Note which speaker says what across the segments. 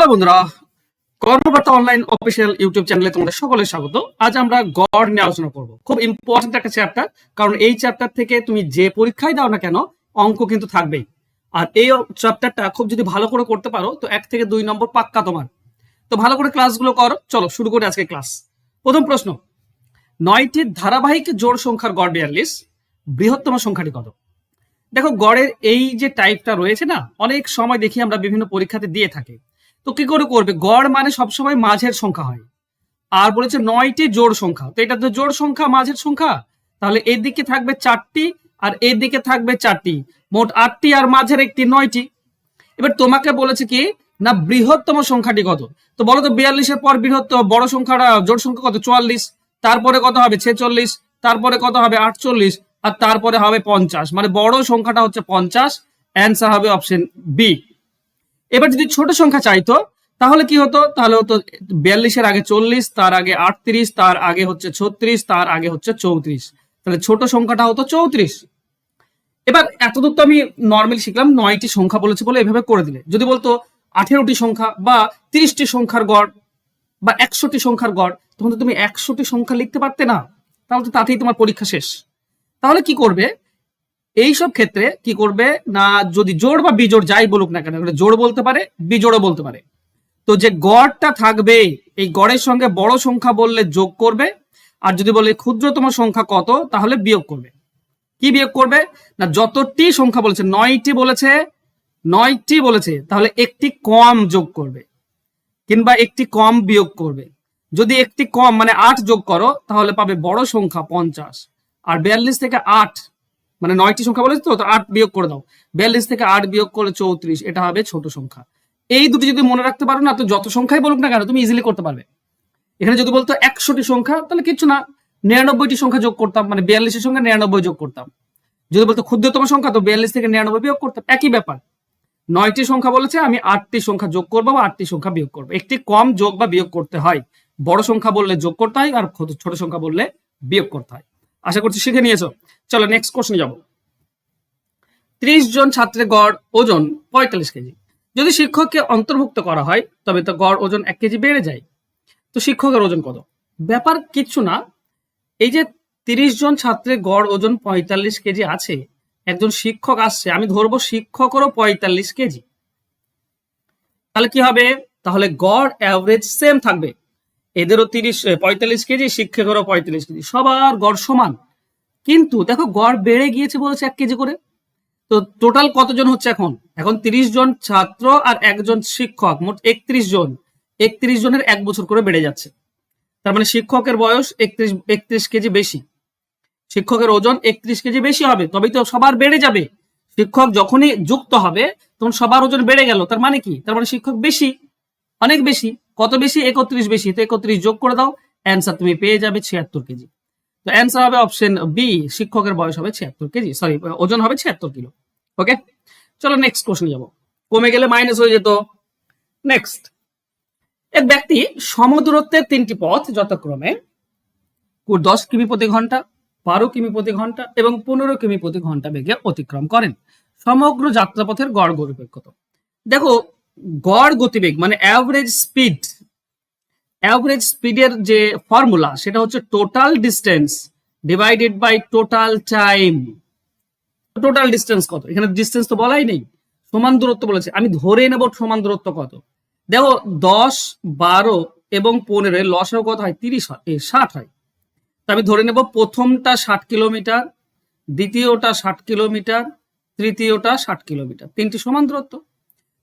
Speaker 1: Hello বন্ধুরা, কর্মবার্তা online official YouTube চ্যানেলে তোমাদের সকলের স্বাগত। আজ আমরা গড় নিয়ে আলোচনা করব। খুব ইম্পর্টেন্ট একটা চ্যাপ্টার, কারণ এই চ্যাপ্টার থেকে তুমি যে পরীক্ষায় দাও না কেন অঙ্ক কিন্তু থাকবেই। আর এই চ্যাপ্টারটা খুব যদি ভালো করে করতে পারো তো 1 থেকে 2 নম্বর পাক্কা তোমার। তো ভালো করে ক্লাসগুলো করো। চলো শুরু করি আজকে ক্লাস। প্রথম প্রশ্ন, 9টি ধারাবাহিক জোড় সংখ্যার গড় 42, বৃহত্তম সংখ্যাটি কত? দেখো, গড়ের এই যে টাইপটা রয়েছে না, অনেক সময় দেখি আমরা বিভিন্ন পরীক্ষাতে দিয়ে থাকি। তো কি করে করবে? গড় মানে সবসময় মাঝের সংখ্যা হয়। আর বলেছে 9টি জোড় সংখ্যা, তো এটা তো জোড় সংখ্যা, মাঝের সংখ্যা, তাহলে এদিকে থাকবে 4টি আর এদিকে থাকবে 4টি, মোট 8টি আর মাঝের একটি 9টি। এবার তোমাকে বলেছে কি না, বৃহত্তম সংখ্যাটি কত? তো বলো তো 42-এর পর বৃহত্তম বড় সংখ্যাটা জোড় সংখ্যা কত? 44। তারপরে কত হবে? 46। তারপরে কত হবে? 48। আর তারপরে হবে 50। মানে বড় সংখ্যাটা হচ্ছে 50। অ্যান্সার হবে অপশন বি। এবার যদি ছোট সংখ্যা চাইতো তাহলে কি হতো? তাহলে হতো 42-এর আগে 40, তার আগে 38, তার আগে হচ্ছে 36, তার আগে হচ্ছে 34। তাহলে ছোট সংখ্যাটা হতো 34। এবার এতদূর তো আমি নর্মালি শিখলাম, 9টি সংখ্যা বলেছে বলে এভাবে করে দিলে। যদি বলতো 18টি সংখ্যা বা 30টি সংখ্যার গড় বা 100টি সংখ্যার গড়, তখন তো তুমি 100টি সংখ্যা লিখতে পারতে না, তাহলে তো তাতেই তোমার পরীক্ষা শেষ। তাহলে কি করবে? এইসব ক্ষেত্রে কি করবে না, যদি জোড় বা বিজোড় যাই বলুক না কেন, জোড় বলতে পারে, বিজোড়ও বলতে পারে। তো যে গড়টা থাকবে এই গড়ের সঙ্গে বড় সংখ্যা বললে যোগ করবে, আর যদি বলে ক্ষুদ্রতম সংখ্যা কত তাহলে বিয়োগ করবে। কি বিয়োগ করবে না, যতটি সংখ্যা বলেছে, 9টি বলেছে, তাহলে একটি কম যোগ করবে কিংবা একটি কম বিয়োগ করবে। যদি একটি কম মানে 8 যোগ করো তাহলে পাবে বড় সংখ্যা 50। আর 42 থেকে 8 মানে 9টি সংখ্যা বলেছে, তো 8 বিয়োগ করে দাও। 42 থেকে 8 বিয়োগ করলে 34, এটা হবে ছোট সংখ্যা। এই দুটি যদি মনে রাখতে পারো না, তো যত সংখ্যাই বলুক না কেন তুমি ইজিলি করতে পারবে। এখানে যদি বলতো 100টি সংখ্যা, তাহলে কিছু না, 99টি সংখ্যা যোগ করতাম, মানে 42-এর সঙ্গে 99 যোগ করতাম। যদি বলতো ক্ষুদ্রতম সংখ্যা, তো 42 থেকে 99 বিয়োগ করতাম, একই ব্যাপার। 9টি সংখ্যা বলেছে, আমি 8টি সংখ্যা যোগ করবো বা 8টি সংখ্যা বিয়োগ করবো। একটি কম যোগ বা বিয়োগ করতে হয়। বড় সংখ্যা বললে যোগ করতে হয়, আর ছোট সংখ্যা বললে বিয়োগ করতে হয়। আশা করছি শিখে নিয়েছো। চলো নেক্সট কোশ্চেনে যাবো। 30 জন ছাত্রের গড় ওজন 45 কেজি। যদি শিক্ষককে অন্তর্ভুক্ত করা হয় তবে তো গড় ওজন 1 কেজি বেড়ে যায়। তো শিক্ষকের ওজন কত? ব্যাপার কিচ্ছু না। এই যে 30 জন ছাত্রের গড় ওজন 45 কেজি আছে, একজন শিক্ষক আসছে, আমি ধরবো শিক্ষকেরও 45 কেজি। তাহলে কি হবে? তাহলে গড় অ্যাভারেজ সেম থাকবে। এদেরও 45 কেজি, শিক্ষকেরও 45 কেজি, সবার গড় সমান। কিন্তু দেখো, গড় বেড়ে গিয়েছে বলেছে 1 কেজি করে। তো টোটাল কতজন হচ্ছে এখন? এখন 30 জন ছাত্র আর একজন শিক্ষক, মোট 31 জন। 31 জনের 1 বছর করে বেড়ে যাচ্ছে। তার মানে শিক্ষকের বয়স 31 কেজি বেশি, শিক্ষকের ওজন 31 কেজি বেশি হবে, তবেই তো সবার বেড়ে যাবে। শিক্ষক যখনই যুক্ত হবে তখন সবার ওজন বেড়ে গেল, তার মানে কি? তার মানে শিক্ষক বেশি, অনেক বেশি। কত বেশি? 31 বেশি। তো 31 যোগ করে দাও, অ্যান্সার তুমি পেয়ে যাবে 76 কেজি। তো অ্যান্সার হবে অপশন বি, শিক্ষকের বয়স হবে 76 কেজি, সরি, ওজন হবে 76 কিলো। ওকে, চলো নেক্সট কোশ্চেন যাব। কমে গেলে মাইনাস হয়ে যেত। নেক্সট, এক ব্যক্তি সমদূরত্বের 3টি পথ যথাক্রমে 10 কিমি প্রতি ঘন্টা, 12 কিমি প্রতি ঘন্টা এবং 15 কিমি প্রতি ঘন্টা বেগে অতিক্রম করেন। সমগ্র যাত্রাপথের গড় গতিবেগ কত? দেখো, গড় গতিবেগ মানে অ্যাভারেজ স্পিডের যে ফর্মুলা সেটা হচ্ছে total distance divided by total time. Total distance কত? এখানে ডিস্টেন্স তো বলাই নেই, সমান দূরত্ব বলেছে, আমি ধরে নেব সমান দূরত্ব কত। দেখো, 10, 12 এবং 15 লসও কত হয়? 30 হয়, 60 হয়। তো আমি ধরে নেব প্রথমটা 60 কিলোমিটার, দ্বিতীয়টা 60 কিলোমিটার, তৃতীয়টা 60 কিলোমিটার, 3টি সমান দূরত্ব।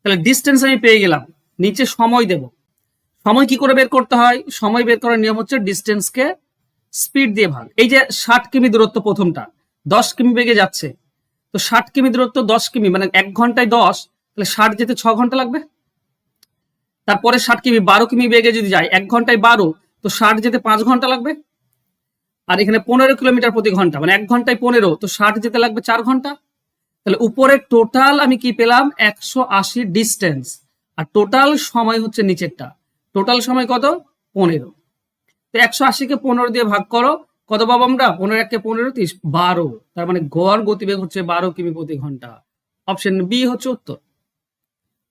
Speaker 1: তাহলে ডিস্টেন্স আমি পেয়ে গেলাম। নিচে সময় দেব। সময় কি করে বের করতে হয়? সময় বের করার নিয়ম হচ্ছে ডিস্টেন্সকে স্পিড দিয়ে ভাগ। এই যে 60 কিমি দূরত্ব, প্রথমটা 10 কিমি বেগে যাচ্ছে, তো 60 কিমি দূরত্ব 10 কিমি মানে 1 ঘন্টায় 10, তাহলে 60 যেতে 6 ঘন্টা লাগবে। তারপরে 60 কিমি 12 কিমি বেগে যদি যায় 1 ঘন্টায় 12, তো 60 যেতে 5 ঘন্টা লাগবে। আর এখানে 15 কিলোমিটার প্রতি ঘন্টা মানে 1 ঘন্টায় 15, তো 60 যেতে লাগবে 4 ঘন্টা। তাহলে উপরে টোটাল আমি কি পেলাম? 180 ডিস্টেন্স। আর টোটাল সময় হচ্ছে নিচেরটা, টোটাল সময় কত? 15। তো 180-কে 15 দিয়ে ভাগ করো, কত পাবো আমরা? 15 15 30 12। তার মানে গড় গতিবেগ হচ্ছে 12 কিমি প্রতি ঘন্টা। অপশন বি হচ্ছে উত্তর।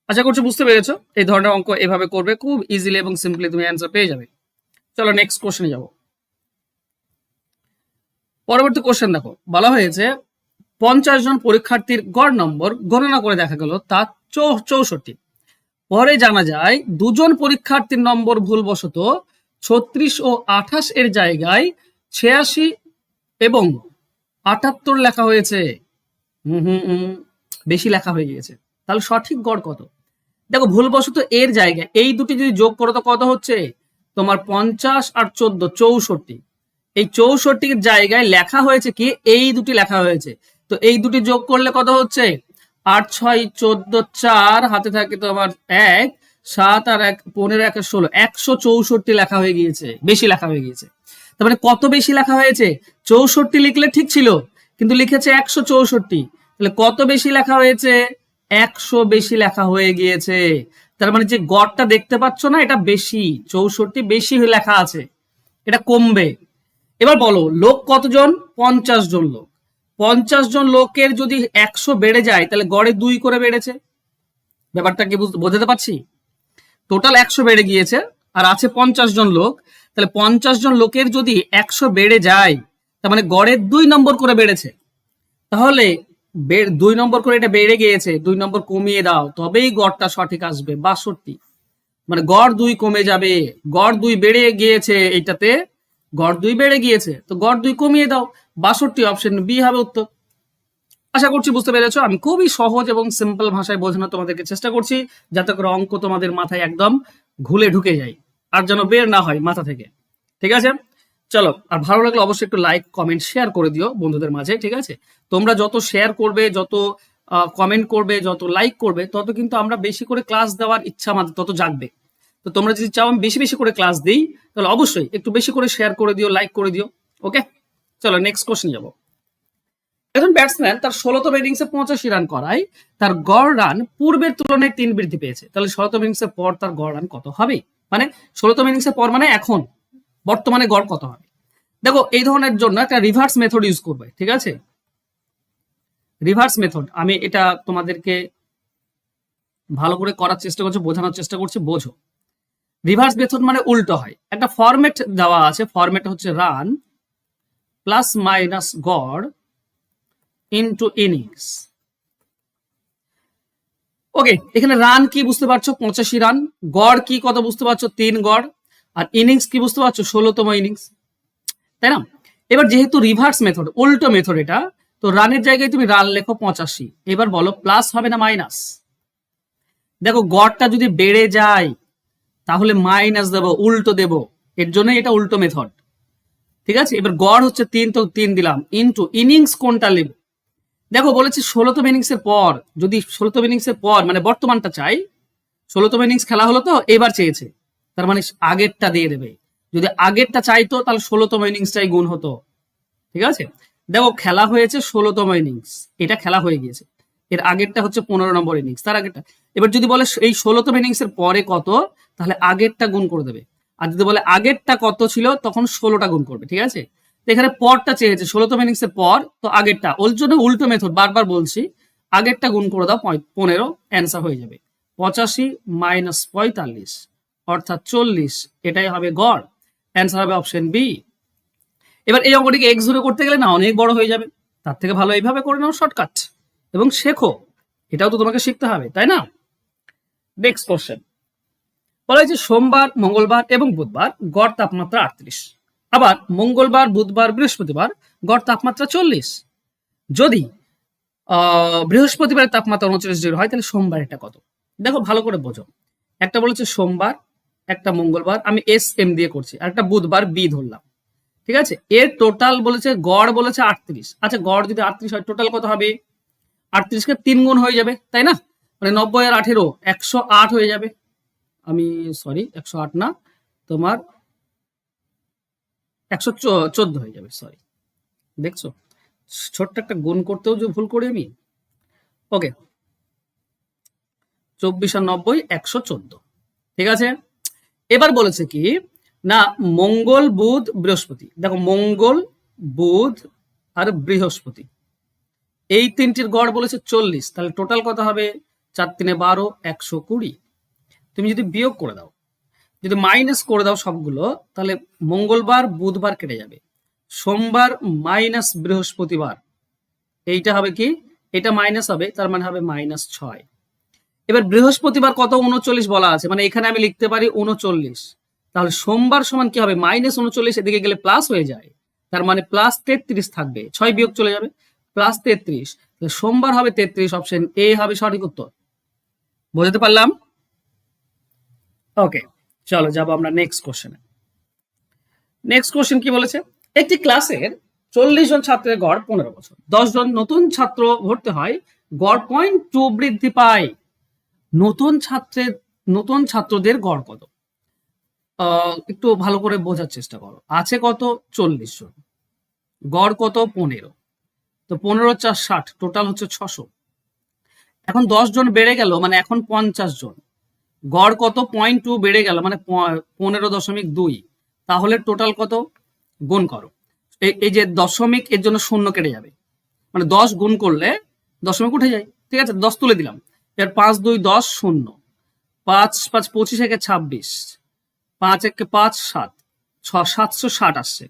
Speaker 1: আশা করছি বুঝতে পেরেছো। এই ধরনের অঙ্ক এভাবে করবে, খুব ইজিলি এবং সিম্পলি তুমি অ্যান্সার পেয়ে যাবে। চলো নেক্সট কোশ্চেনে যাব। পরবর্তী কোশ্চেন দেখো, বলা হয়েছে 50 জন পরীক্ষার্থীর গড় নম্বর গণনা করে দেখা গেল তা 64। পরে জানা যায় 2 জন পরীক্ষার্থীর নম্বর ভুলবশত 36 ও 28 এর জায়গায় 86 এবং 78 লেখা হয়েছে। বেশি লেখা হয়ে গিয়েছে, তাহলে সঠিক গড় কত? দেখো ভুলবশত এর জায়গায় এই দুটি যদি যোগ করো তো কত হচ্ছে তোমার 50 আর 14 64। এই 64 জায়গায় লেখা হয়েছে কি, এই দুটি লেখা হয়েছে, তো এই দুটি যোগ করলে কত হচ্ছে 8 6 14 4 হাতে থাকে তোমার 1 7 আর 1 15 1 16 164 লেখা হয়ে গিয়েছে, বেশি লেখা হয়ে গিয়েছে। তার মানে কত বেশি লেখা হয়েছে? 64 লিখলে ঠিক ছিল, কিন্তু লিখেছে 164, তাহলে কত বেশি লেখা হয়েছে? 100 বেশি লেখা হয়ে গিয়েছে। তার মানে যে গড়টা দেখতে পাচ্ছ না, এটা বেশি, 64 বেশি লেখা আছে, এটা কমবে। এবার বলো লোক কতজন? 50 জন লোক। 50 জন লোকের যদি 100 বেড়ে যায় তাহলে গড়ে 2 করে বেড়েছে। ব্যাপারটা কি বোঝাতে পারছি? টোটাল 100 বেড়ে গিয়েছে আর আছে 50 জন লোক, তাহলে 50 জন লোকের যদি 100 বেড়ে যায় তার মানে গড়ে 2 নম্বর করে বেড়েছে। তাহলে 2 নম্বর করে এটা বেড়ে গিয়েছে, 2 নম্বর কমিয়ে দাও তবেই গড়টা সঠিক আসবে 62। মানে গড় 2 কমে যাবে, গড় 2 বেড়ে গিয়েছে, এইটাতে গড় 2 বেড়ে গিয়েছে, তো গড় 2 কমিয়ে দাও, 62, অপশন বি হবে উত্তর। আশা করছি বুঝতে পেরেছো। আমি খুবই সহজ এবং সিম্পল ভাষায় বোঝানোর তোমাদেরকে চেষ্টা করছি, যাতে করে অঙ্ক তোমাদের মাথায় একদম ঘুলে ঢুকে যায় আর যেন বের না হয় মাথা থেকে। ঠিক আছে, চলো, আর ভালো লাগলে অবশ্যই একটু লাইক কমেন্ট শেয়ার করে দিও বন্ধুদের মাঝে। ঠিক আছে, তোমরা যত শেয়ার করবে, যত কমেন্ট করবে, যত লাইক করবে, তত কিন্তু আমরা বেশি করে ক্লাস দেওয়ার ইচ্ছা আমাদের তত জাগবে। তো তোমরা যদি চাও আমি বেশি বেশি করে ক্লাস দিই, তাহলে অবশ্যই একটু বেশি করে শেয়ার করে দিও, লাইক করে দিও। ওকে, চলো নেক্সট কোশ্চেন যাবো। একজন ব্যাটসম্যান তার 16তম ইনিংসে 85 রান করায় তার গড় রান পূর্বের তুলনায় 3 বৃদ্ধি পেয়েছে, তাহলে 16তম ইনিংসের পর তার গড় রান কত হবে? মানে 16তম ইনিংসের পর মানে এখন বর্তমানে গড় কত হবে? দেখো এই ধরনের জন্য একটা রিভার্স মেথড ইউজ করবে। ঠিক আছে, রিভার্স মেথড আমি এটা তোমাদেরকে ভালো করে করার চেষ্টা করছি, বোঝানোর চেষ্টা করছি, বোঝো। রিভার্স মেথড মানে উল্টো হয়। একটা ফরম্যাট দেওয়া আছে, ফরম্যাট হচ্ছে রান প্লাস মাইনাস গড় ইনটু ইনিংস। ওকে, এখানে রান কি বুঝতে পারছো? 85 রান। গড় কি কত বুঝতে পারছো? 3 গড়। আর ইনিংস কি বুঝতে পারছো? 16তম ইনিংস, তাই না? এবার যেহেতু রিভার্স মেথড, উল্টো মেথড এটা, তো রানের জায়গায় তুমি রান লেখো 85। এবার বলো প্লাস হবে না মাইনাস? দেখো গড়টা যদি বেড়ে যায় তাহলে মাইনাস দেবো, উল্টো দেবো, এর জন্য এটা উল্টো মেথড। ঠিক আছে, এবার গড় হচ্ছে 3, তো 3 দিলাম, ইনটু ইনিংস কোনটা নেব? দেখো বলেছি 16তম ইনিংসের পর, যদি 16তম ইনিংসের পর মানে বর্তমানটা চাই, 16তম ইনিংস খেলা হলো তো এবার চেয়েছে, তার মানে আগেরটা দিয়ে দেবে। যদি আগেরটা চাইতো তাহলে 16তম ইনিংসটাই গুণ হতো। ঠিক আছে, দেখো খেলা হয়েছে 16তম ইনিংস, এটা খেলা হয়ে গিয়েছে, এর আগেরটা হচ্ছে 15 নম্বর ইনিংস, তার আগেরটা। এবার যদি বলে এই 16তম ইনিংসের পরে কত, তাহলে আগেরটা গুণ করে দেবে। আর যদি বলে আগেরটা কত ছিল তখন 16টা গুণ করবে। ঠিক আছে, এখানে পরটা চেয়েছে 16তম ইনিংসের পর, তো আগেরটা, ওর জন্য উল্টো মেথড, বারবার বলছি, আগেরটা গুণ করে দাও 15, অ্যান্সার হয়ে যাবে 85 মাইনাস 45 অর্থাৎ 40, এটাই হবে গড়, অ্যান্সার হবে অপশন বি। এবার এই অঙ্কটিকে এক্স ধরে করতে গেলে না অনেক বড় হয়ে যাবে, তার থেকে ভালো এইভাবে করে নাও শর্টকাট এবং শেখো, এটাও তো তোমাকে শিখতে হবে, তাই না? নেক্সট কোশ্চেন, বলা হয়েছে সোমবার, মঙ্গলবার এবং বুধবার গড় তাপমাত্রা 38, আবার মঙ্গলবার, বুধবার, বৃহস্পতিবার গড় তাপমাত্রা 40। যদি বৃহস্পতিবারের তাপমাত্রা 39 ডিগ্রি হয় তাহলে সোমবার এটা কত? দেখো ভালো করে বোঝো, একটা বলেছে সোমবার, একটা মঙ্গলবার, আমি এস এম দিয়ে করছি, আর একটা বুধবার বি ধরলাম। ঠিক আছে, এর টোটাল বলেছে, গড় বলেছে 38। আচ্ছা গড় যদি 38 হয় টোটাল কত হবে? 38কে 3 গুণ হয়ে যাবে, তাই না? মানে 90 আর 18 108 হয়ে যাবে। আমি সরি 108 না, তোমার 114 হয়ে যাবে, সরি। দেখছো ছোট্ট একটা গুণ করতেও যে ভুল করি আমি। ওকে, 24 আর 90 114। ঠিক আছে, এবার বলেছে কি না মঙ্গল, বুধ, বৃহস্পতি। দেখো মঙ্গল, বুধ আর বৃহস্পতি এই তিনটির গড় বলেছে 40, তাহলে টোটাল কত হবে? 4 3 12, 120। তুমি যদি বিয়োগ করে দাও, যদি মাইনাস করে দাও সবগুলো, তাহলে মঙ্গলবার বুধবার কেটে যাবে, সোমবার মাইনাস বৃহস্পতিবার, এইটা হবে কি, এটা মাইনাস হবে, তার মানে হবে -6। এবার বৃহস্পতিবার কত, 39 বলা আছে, মানে এখানে আমি লিখতে পারি 39। তাহলে সোমবার সমান কি হবে, -39, এদিকে গেলে প্লাস হয়ে যায়, তার মানে +33 থাকবে, 6 বিয়োগ চলে যাবে, +33। সোমবার হবে 33, অপশন এ হবে সঠিক উত্তর। বোঝাতে পারলাম? ওকে, চলো যাবো আমরা নেক্সট কোশ্চেনে। নেক্সট কোশ্চেন কি বলেছে, একটি ক্লাসের 40 জন ছাত্রের গড় 15 বছর, 10 জন নতুন ছাত্র ভর্তি হয়, গড় 0.2 বৃদ্ধি পায়। নতুন ছাত্রদের গড় কত? একটু ভালো করে বোঝার চেষ্টা করো। আছে কত, 40 জন, গড় কত 15, তো 15 × 4 = 60, টোটাল হচ্ছে 600। এখন 10 জন বেড়ে গেল, মানে এখন 50 জন, গড় কত 0.2 বেড়ে গেল, মানে 15.2, তাহলে টোটাল কত, গুণ করো। এই যে দশমিক, এর জন্য শূন্য কেটে যাবে, মানে 10 গুণ করলে দশমিক উঠে যায়, ঠিক আছে, 10 তুলে দিলাম। এর 5 2 10, 0, 5 5 25, 1 26, 5 1 5 7, 760 আসছে।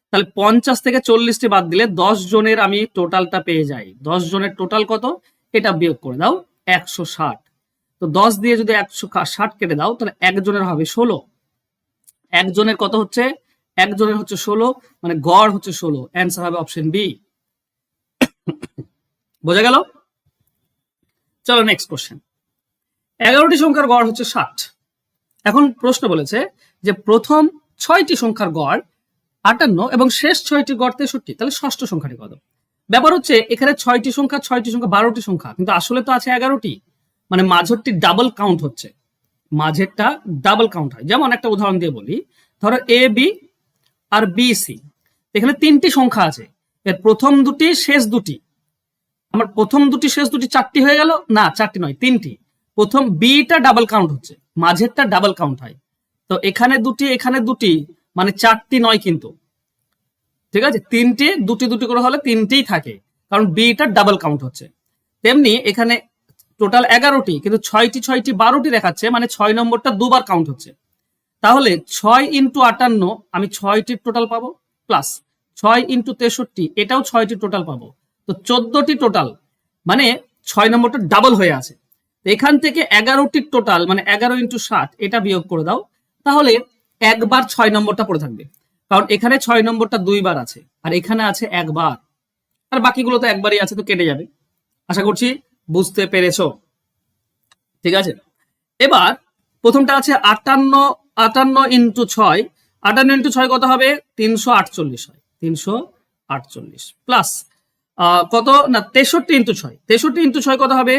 Speaker 1: তাহলে 50 থেকে 40টি বাদ দিলে 10 জনের আমি টোটালটা পেয়ে যাই। 10 জনের টোটাল কত, এটা বিয়োগ করে দাও, 160। তো 10 দিয়ে যদি 160 কেটে দাও, তাহলে একজনের হবে 16। একজনের কত হচ্ছে, একজনের হচ্ছে 16, মানে গড় হচ্ছে 16, অ্যান্সার হবে অপশন বি। বোঝা গেল? চলো নেক্সট কোশ্চেন। 11টি সংখ্যার গড় হচ্ছে 60। এখন প্রশ্ন বলেছে যে প্রথম 6টি সংখ্যার গড় 58 এবং শেষ 6টি গড় 63, তাহলে ষষ্ঠ সংখ্যাটি কত? ব্যাপার হচ্ছে এখানে 6টি সংখ্যা 12টি সংখ্যা, কিন্তু আসলে তো আছে 11টি, মানে মাঝেরটি ডাবল কাউন্ট হচ্ছে, মাঝেরটা ডাবল কাউন্ট হয়। যেমন একটা উদাহরণ দিয়ে বলি, ধরো A B R B C, এখানে 3টি সংখ্যা আছে, এর প্রথম দুটি শেষ দুটি, আমার প্রথম দুটি শেষ দুটি 4টি হয়ে গেল, না 4টি নয় 3টি। প্রথম বিটা ডাবল কাউন্ট হচ্ছে, মাঝেরটা ডাবল কাউন্ট হয়, তো এখানে দুটি এখানে দুটি, মানে 4টি নয় কিন্তু, ঠিক আছে, 3টে দুটি দুটি করে হলে 3টেই থাকে, কারণ বিটা ডাবল কাউন্ট হচ্ছে। তেমনি এখানে টোটাল 11টি, কিন্তু 6টি 6টি 12টি দেখাচ্ছে, মানে 6 নম্বরটা দুবার কাউন্ট হচ্ছে। তাহলে 6 × 58 আমি 6টি টোটাল পাবো, প্লাস 6 × 63 এটাও 6টি টোটাল পাবো, তো 14টি টোটাল, মানে 6 নম্বরটা ডাবল হয়ে আছে। এখান থেকে 11টি টোটাল, মানে 11 × 60 এটা বিয়োগ করে দাও, তাহলে একবার 6 নম্বরটা পড়ে থাকবে, কারণ এখানে 6 নম্বরটা 2 বার আছে, আর এখানে আছে একবার, আর বাকিগুলো তো একবারই আছে, তো কেটে যাবে। আশা করছি বুঝতে পেরেছো, ঠিক আছে। এবার প্রথমটা আছে 58 × 6, 58 × 6 কত হবে, 348 হয়, 348 প্লাস কত না 63 × 6, 63 × 6 কত হবে,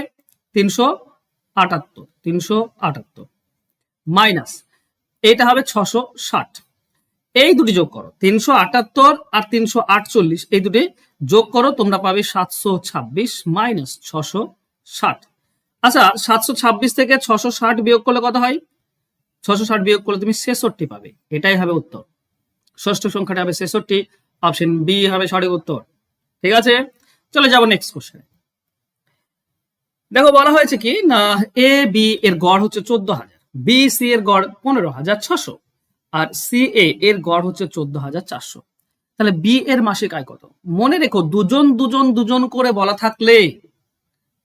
Speaker 1: 378 মাইনাস এটা হবে 660। এই দুটি যোগ করো, 378 আর 348, এই দুটি যোগ করো, তোমরা পাবে 726 মাইনাস 660। আচ্ছা, 726 থেকে 660 বিয়োগ করলে কত হয়, 660 বিয়োগ করলে তুমি 66 পাবে, এটাই হবে উত্তর। ষষ্ঠ সংখ্যাটা হবে 66, অপশন বি হবে সঠিক উত্তর, ঠিক আছে। চলে যাবো নেক্সট কোশ্চেন। দেখো বলা হয়েছে কি না, এ বি এর গড় হচ্ছে 14,000, বি সি এর গড় 15,600, আর সি এ এর গড় হচ্ছে 14,400। তাহলে বি এর মাসিক আয় কত? মনে রেখো, দুজন দুজন দুজন করে বলা থাকলে,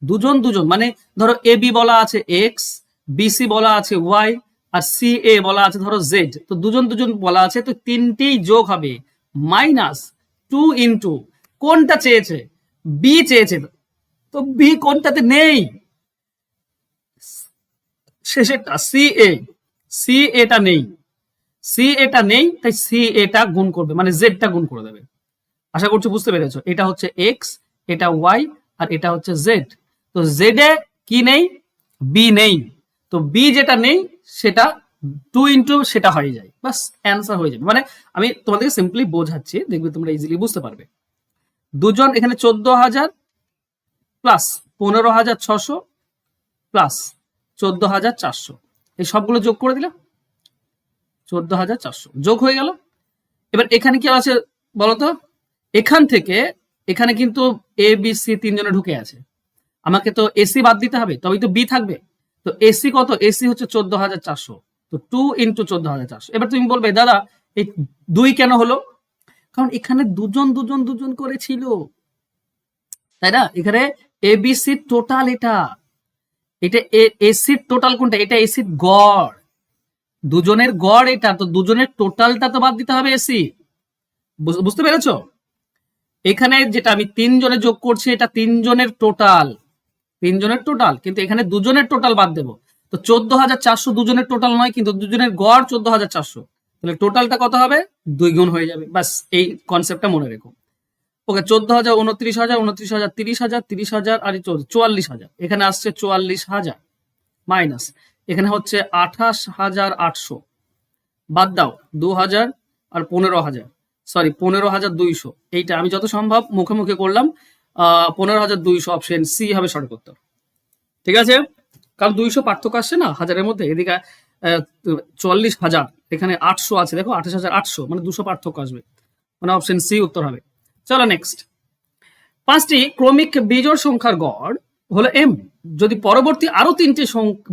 Speaker 1: দুজন দুজন মানে ধরো এ বি বলা আছে এক্স, বিসি বলা আছে ওয়াই, আর সি এ বলা আছে ধরো জেড, তো দুজন দুজন বলা আছে, তো তিনটেই যোগ হবে, -2 × কোনটা চেয়েছে, বি চেয়েছে, তো বি কোনটাতে নেই, শেষেরটা সি এ, সি এটা নেই, সি এটা নেই, তাই সি এটা গুণ করবে, মানে জেডটা গুণ করে দেবে। আশা করছি বুঝতে পেরেছো, এটা হচ্ছে এক্স, এটা ওয়াই, আর এটা হচ্ছে জেড, তো জেড এ কি নেই, বি নেই, তো বি যেটা নেই সেটা 2 × সেটা হয়ে যায়, বাস অ্যান্সার হয়ে যাবে। মানে আমি তোমাদেরকে সিম্পলি বোঝাচ্ছি, দেখবে তোমরা ইজিলি বুঝতে পারবে। দুজন এখানে 14,000 প্লাস 15,600 প্লাস 14,400, এই সবগুলো যোগ করে দিলাম, 14,400 যোগ হয়ে গেল। এবার এখানে কি আছে বলতো, এখান থেকে এখানে কিন্তু এ বি সি 3 জনে ঢুকে আছে, আমাকে তো এসি বাদ দিতে হবে, তবেই তো বি থাকবে। তো এসি কত? এসি হচ্ছে 14,400। তো 2 ইন্টু 14,400। এবার তুমি বলবে দাদা এই 2 কেন হলো? কারণ এখানে দুজন দুজন দুজন করে ছিল, তাই না? এখানে এবিসি টোটাল, এটা এটা এসির টোটাল কোনটা? এটা এসির গড়, দুজনের গড় এটা। তো দুজনের টোটালটা তো বাদ দিতে হবে এসি। বুঝতে পেরেছো? এখানে যেটা আমি 3 জনে যোগ করছি, এটা 3 জনের টোটাল, 3 জনের টোটাল, কিন্তু এখানে দুজনের টোটাল বাদ দেবো। তো 14,400 দুজনের টোটাল নয়, কিন্তু দুজনের গড় 14,400। তাহলে টোটালটা কত হবে? 2 গুণ হয়ে যাবে। বাস এই কনসেপ্টটা মনে রেখো। ওকে, 14,000, 29,000, 29,000, 30,000, 30,000 আর 44,000। এখানে আসছে 44,000 মাইনাস, এখানে হচ্ছে 28,800, বাদ দাও 2,000 আর 15,000, সরি 15,200। এইটা আমি যত সম্ভব মুখে মুখে করলাম। 15,200 অপশন সি হবে সঠিক উত্তর। ঠিক আছে, কারণ 200 পার্থক্য আসছে না হাজারের মধ্যে, এদিকে 44,000, এখানে 800 আছে, দেখো 28,800, মানে 200 পার্থক্য আসবে, মানে অপশন সি উত্তর হবে। চলো নেক্সট। 5টি ক্রমিক বিজোড় সংখ্যার গড় হলো এম। যদি পরবর্তী আরো 3টি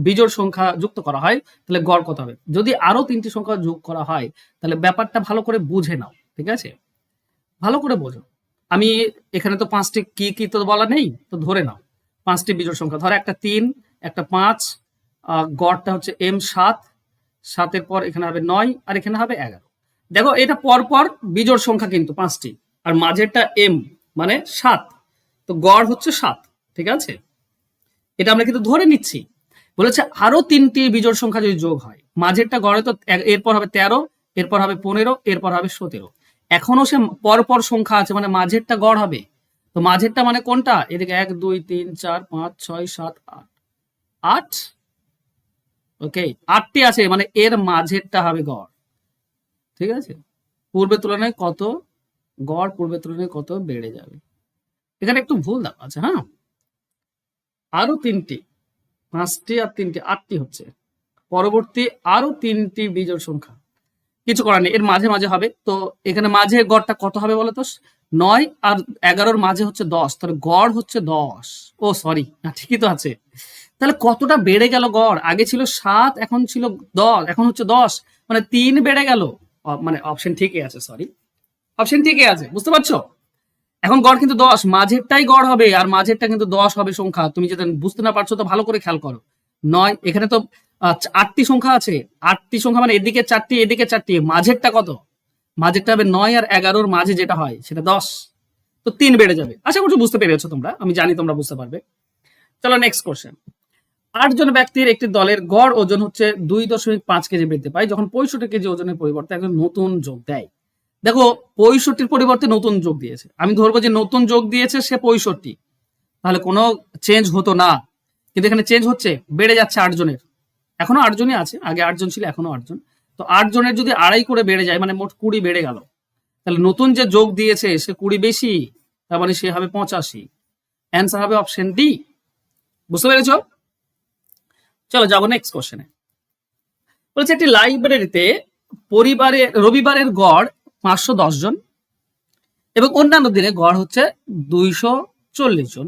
Speaker 1: বিজোড় সংখ্যা যুক্ত করা হয় তাহলে গড় কত হবে? যদি আরো 3টি সংখ্যা যোগ করা হয় তাহলে ব্যাপারটা ভালো করে বুঝে নাও, ঠিক আছে? ভালো করে বোঝো। আমি এখানে তো 5টি কি কি তো বলা নেই, তো ধরে নাও 5টি বিজোড় সংখ্যা। ধরো একটা 3, একটা 5, গড়টা হচ্ছে এম 7, 7-এর পর এখানে হবে 9, আর এখানে হবে 11। দেখো এটা পরপর বিজোড় সংখ্যা কিন্তু 5টি, আর মাঝেরটা এম মানে 7, তো গড় হচ্ছে 7। ঠিক আছে, এটা আমরা কিন্তু ধরে নিচ্ছি। বলেছে আরো 3টি বিজোড় সংখ্যা যদি যোগ হয়, মাঝেরটা গড়ে তো এরপর হবে 13, এরপর হবে 15, এরপর হবে 17। এখনো সে পরপর সংখ্যা আছে, মানে মাঝেরটা গড় হবে। তো মাঝেরটা মানে কোনটা? এদিকে 1 2 3 4 5 6 7 8, 8। ওকে, 8টি আছে, মানে এর মাঝেরটা হবে গড়। ঠিক আছে, পূর্বের তুলনায় কত গড়, পূর্বের তুলনায় কত বেড়ে যাবে। এখানে একটু ভুল দেওয়া আছে, হ্যাঁ। আরো 3টি, 5টি আর 3টি, 8টি হচ্ছে পরবর্তী আরো 3টি বিজোড় সংখ্যা। কিছু করার নেই, এর মাঝে মাঝে হবে। তো এখানে মাঝে গড়টা কত হবে বলো তো? 9 আর 11-র মাঝে হচ্ছে 10, তাহলে গড় হচ্ছে 10। ও সরি, ঠিকই তো আছে। তাহলে কতটা বেড়ে গেল গড়? আগে ছিল 7, এখন ছিল 10, এখন হচ্ছে 10, মানে 3 বেড়ে গেল। মানে অপশন ঠিকই আছে, সরি, অপশন ঠিকই আছে, বুঝতে পারছো? এখন গড় কিন্তু 10, মাঝেরটাই গড় হবে, আর মাঝেরটা কিন্তু 10 হবে সংখ্যা। তুমি যদি বুঝতে না পারছো তো ভালো করে খেয়াল করো। 9, এখানে তো 8টি সংখ্যা আছে, 8টি সংখ্যা মানে এদিকে 4টি, এদিকে 4টি, মাঝেরটা কত? মাঝেরটা হবে 9 আর 11-র মাঝে যেটা হয় সেটা 10, তো 3 বেড়ে যাবে। আশা করছি বুঝতে পেরেছো তোমরা, আমি জানি তোমরা বুঝতে পারবে। চলো নেক্সট কোশ্চেন। 8 জন ব্যক্তির একটি দলের গড় ওজন হচ্ছে 2.5 কেজি বৃদ্ধি পায় যখন 65 কেজি ওজনের পরিবর্তে একজন নতুন যোগ দেয়। দেখো 65-র পরিবর্তে নতুন যোগ দিয়েছে, আমি ধরবো যে নতুন যোগ দিয়েছে সে 65, তাহলে কোনো চেঞ্জ হতো না, কিন্তু এখানে চেঞ্জ হচ্ছে, বেড়ে যাচ্ছে 8 জনের। এখনো 8 জনই আছে, আগে 8 জন ছিল, এখনো 8 জন। তো 8 জনের যদি 2.5 করে বেড়ে যায়, মানে মোট 20 বেড়ে গেল। তাহলে নতুন যে যোগ দিয়েছে সে 20 বেশি, তার মানে সে হবে 85। অ্যান্সার হবে অপশন ডি। বুঝতে পেরেছো? চলো যাবো নেক্সট কোশ্চেনে। বলছে একটি লাইব্রেরিতে রবিবারের গড় 510 জন এবং অন্যান্য দিনে গড় হচ্ছে 240 জন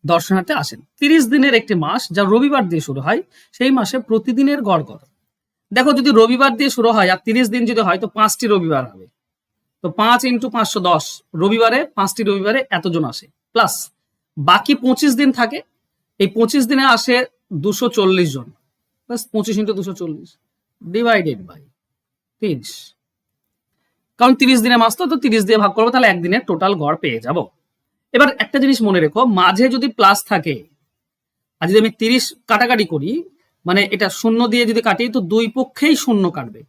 Speaker 1: দর্শনার্থী আসেন। 30 দিনের একটি মাস যা রবিবার দিয়ে শুরু হয়, সেই মাসে প্রতিদিনের গড় কত? দেখো যদি রবিবার দিয়ে শুরু হয় আর 30 দিন যদি হয় তো 5টি রবিবার হবে। তো 5 ইন্টু 510, রবিবারে 5টি রবিবারে এতজন আসে, প্লাস বাকি 25 দিন থাকে, এই 25 দিনে আসে 240 জন, প্লাস 25 ইন্টু 240 ডিভাইডেড বাই 30, কারণ 30 দিনের মাস, তো 30 দিয়ে ভাগ করবো, তাহলে একদিনের টোটাল গড় পেয়ে যাব। এবার একটা জিনিস মনে রেখো, মাঝে যদি প্লাস থাকে আর যদি আমি 30 কাটাকাটি করি, মানে এটা 0 দিয়ে যদি কাটি তো দুই পক্ষেই 0 কাটবে,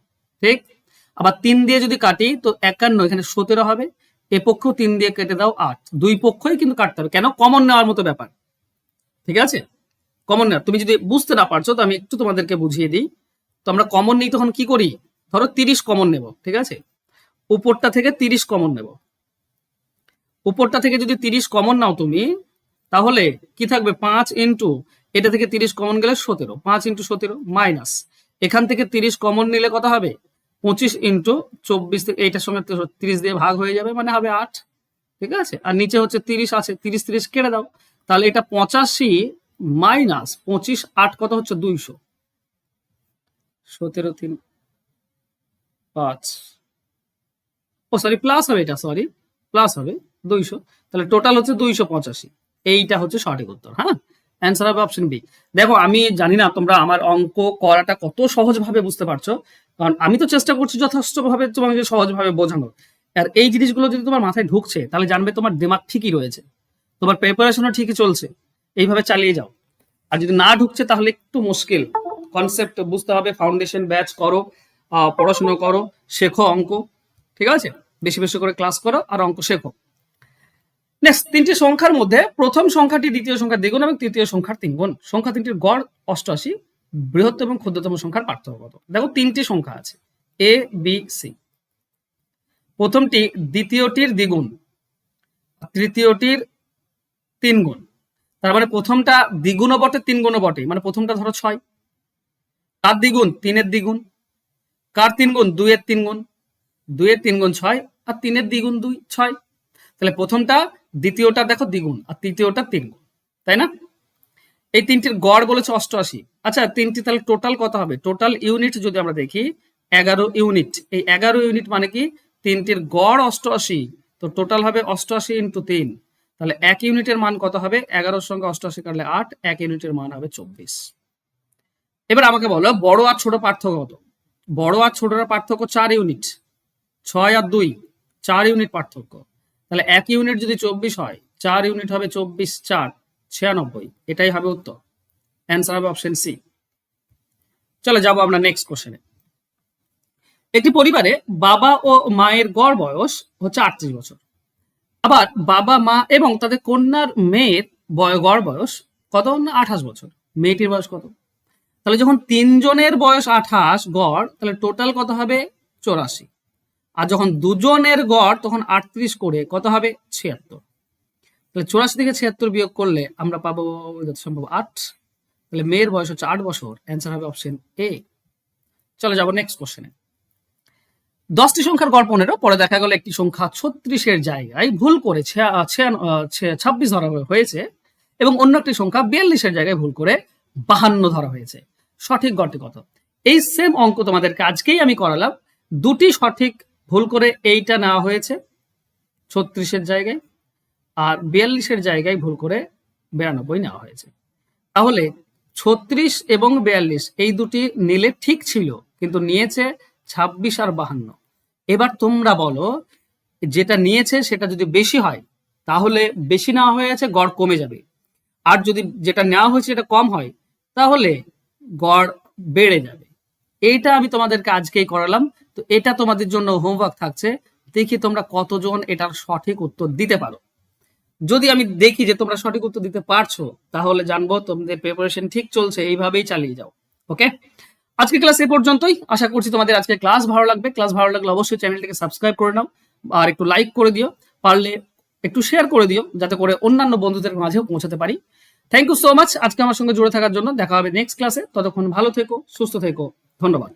Speaker 1: ঠিক? আবার 3 দিয়ে যদি কাটি তো 51, এখানে 17 হবে, এ পক্ষেও 3 দিয়ে কেটে দাও 8, দুই পক্ষই কিন্তু কাটতে হবে। কেন? কমন নেওয়ার মতো ব্যাপার, ঠিক আছে? কমন নেওয়া, তুমি যদি বুঝতে না পারছো তো আমি একটু তোমাদেরকে বুঝিয়ে দিই। তো আমরা কমন নিই তখন কি করি? ধরো 30 কমন নেব, ঠিক আছে? উপরটা থেকে 30 কমন নেব। উপরটা থেকে যদি 30 কমন নাও তুমি, তাহলে কি থাকবে? 5 ইন্টু, এটা থেকে 30 কমন গেলে 17, 5 ইন্টু 17 মাইনাস, এখান থেকে 30 কমন নিলে কত হবে? 25 ইন্টু 24, এইটার সঙ্গে 30 দিয়ে ভাগ হয়ে যাবে, মানে হবে 8, ঠিক আছে? আর নিচে হচ্ছে 30 আছে, 30 কেটে দাও, তাহলে এটা 85 মাইনাস 25, 8 কত হচ্ছে 200, 17 3 5, ও সরি প্লাস হবে, এটা সরি প্লাস হবে 200, তাহলে টোটাল হচ্ছে 285। এইটা হচ্ছে সঠিক উত্তর। হ্যাঁ, অ্যান্সার হবে অপশন বি। দেখো আমি জানি না তোমরা আমার অঙ্ক করাটা কত সহজভাবে বুঝতে পারছো, কারণ আমি তো চেষ্টা করছি যথেষ্টভাবে তোমাকে সহজভাবে বোঝানোর। আর এই জিনিসগুলো যদি তোমার মাথায় ঢুকছে তাহলে জানবে তোমার দিমাগ ঠিকই রয়েছে, তোমার প্রিপারেশনও ঠিকই চলছে, এইভাবে চালিয়ে যাও। আর যদি না ঢুকছে তাহলে একটু মুশকিল, কনসেপ্ট বুঝতে হবে, ফাউন্ডেশন ব্যাচ করো, পড়াশোনা করো, শেখো অঙ্ক, ঠিক আছে, বেশি বেশি করে ক্লাস করো আর অঙ্ক শেখো। নেক্সট, তিনটি সংখ্যার মধ্যে প্রথম সংখ্যাটি দ্বিতীয় সংখ্যার দ্বিগুণ এবং তৃতীয় সংখ্যার তিনগুণ। সংখ্যা তিনটির গড় 88, বৃহত্তম এবং ক্ষুদ্রতম সংখ্যার পার্থক্য কত? দেখো তিনটি সংখ্যা আছে এ বি সি, প্রথমটি দ্বিতীয়টির দ্বিগুণ, তৃতীয়টির তিনগুণ। তার মানে প্রথমটা দ্বিগুণও বটে তিনগুণও বটে, মানে প্রথমটা ধরো 6, কার দ্বিগুণ? 3-এর দ্বিগুণ। কার তিনগুণ? 2-এর তিনগুণ। 2-এর তিনগুণ 6 আর 3-এর দ্বিগুণ 2, 6। তাহলে প্রথমটা দ্বিতীয়টা দেখো দ্বিগুণ আর তৃতীয়টা তিনগুণ, তাই না? এই তিনটির গড় বলেছে 88। আচ্ছা তিনটি তাহলে টোটাল কত হবে? টোটাল ইউনিট যদি আমরা দেখি 11 ইউনিট। এই 11 ইউনিট মানে কি? তিনটির গড় 88, তো টোটাল হবে 88 × 3। তাহলে 1 ইউনিটের মান কত হবে? 11-র সঙ্গে 88 কাটলে 8, 1 ইউনিটের মান হবে 24। এবার আমাকে বলো বড় আর ছোট পার্থক্য কত? বড় আর ছোটরা পার্থক্য 4 ইউনিট, 6 আর 2 4 ইউনিট পার্থক্য। তাহলে 1 ইউনিট যদি 24 হয়, 4 ইউনিট হবে 24 4 96, এটাই হবে উত্তর। অ্যান্সার হবে অপশন সি। চলো যাবো আমরা নেক্সট কোশ্চেনে। একটি পরিবারে বাবা ও মায়ের গড় বয়স হচ্ছে 38 বছর। আবার বাবা মা এবং তাদের কন্যার মেয়ের গড় বয়স কত? না 28 বছর। মেয়েটির বয়স কত? তাহলে যখন তিনজনের বয়স 28 গড়, তাহলে টোটাল কত হবে? 84। আর যখন দুজনের গড় তখন 38 করে কত হবে? 76। তাহলে 84 থেকে 76 বিয়োগ করলে আমরা পাবো সম্ভব 8। তাহলে মেয়ের বয়স হচ্ছে 8 বছর। অ্যান্সার হবে অপশন এ। চলো যাবো নেক্সট কোশ্চেনে। 10টি সংখ্যার গড় 15, পরে দেখা গেল একটি সংখ্যা 36-এর জায়গায় ভুল করে 26 ধরা হয়েছে এবং অন্য একটি সংখ্যা 42-এর জায়গায় ভুল করে 52 ধরা হয়েছে। সঠিক গড়টি কত? এই সেম অঙ্ক তোমাদেরকে আজকেই আমি করালাম। দুটি সঠিক ভুল করে এইটা নেওয়া হয়েছে 36-এর জায়গায়, আর 42-এর জায়গায় ভুল করে 92 নেওয়া হয়েছে। তাহলে 36 এবং 42 এই দুটি নিলে ঠিক ছিল, কিন্তু নিয়েছে 26 আর 52। এবার তোমরা বলো যেটা নিয়েছে সেটা যদি বেশি হয় তাহলে বেশি নেওয়া হয়েছে, গড় কমে যাবে। আর যদি যেটা নেওয়া হয়েছে এটা কম হয় তাহলে গড় বেড়ে যাবে। এইটা আমি তোমাদেরকে আজকেই করালাম। তো এটা তোমাদের জন্য হোমওয়ার্ক থাকছে, দেখি তোমরা কতজন এটার সঠিক উত্তর দিতে পারো। যদি আমি দেখি যে তোমরা সঠিক উত্তর দিতে পারছো তাহলে জানবো তোমাদের প্রিপারেশন ঠিক চলছে, এইভাবেই চালিয়ে যাও। ওকে, আজকে ক্লাস এ পর্যন্তই। আশা করছি তোমাদের আজকে ক্লাস ভালো লাগবে। ক্লাস ভালো লাগলে অবশ্যই চ্যানেলটিকে সাবস্ক্রাইব করে নাও আর একটু লাইক করে দিও, পারলে একটু শেয়ার করে দিও যাতে করে অন্যান্য বন্ধুদের মাঝেও পৌঁছাতে পারি। থ্যাংক ইউ সো মাচ আজকে আমার সঙ্গে জুড়ে থাকার জন্য। দেখা হবে নেক্সট ক্লাসে। ততক্ষণ ভালো থেকো, সুস্থ থেকো, ধন্যবাদ।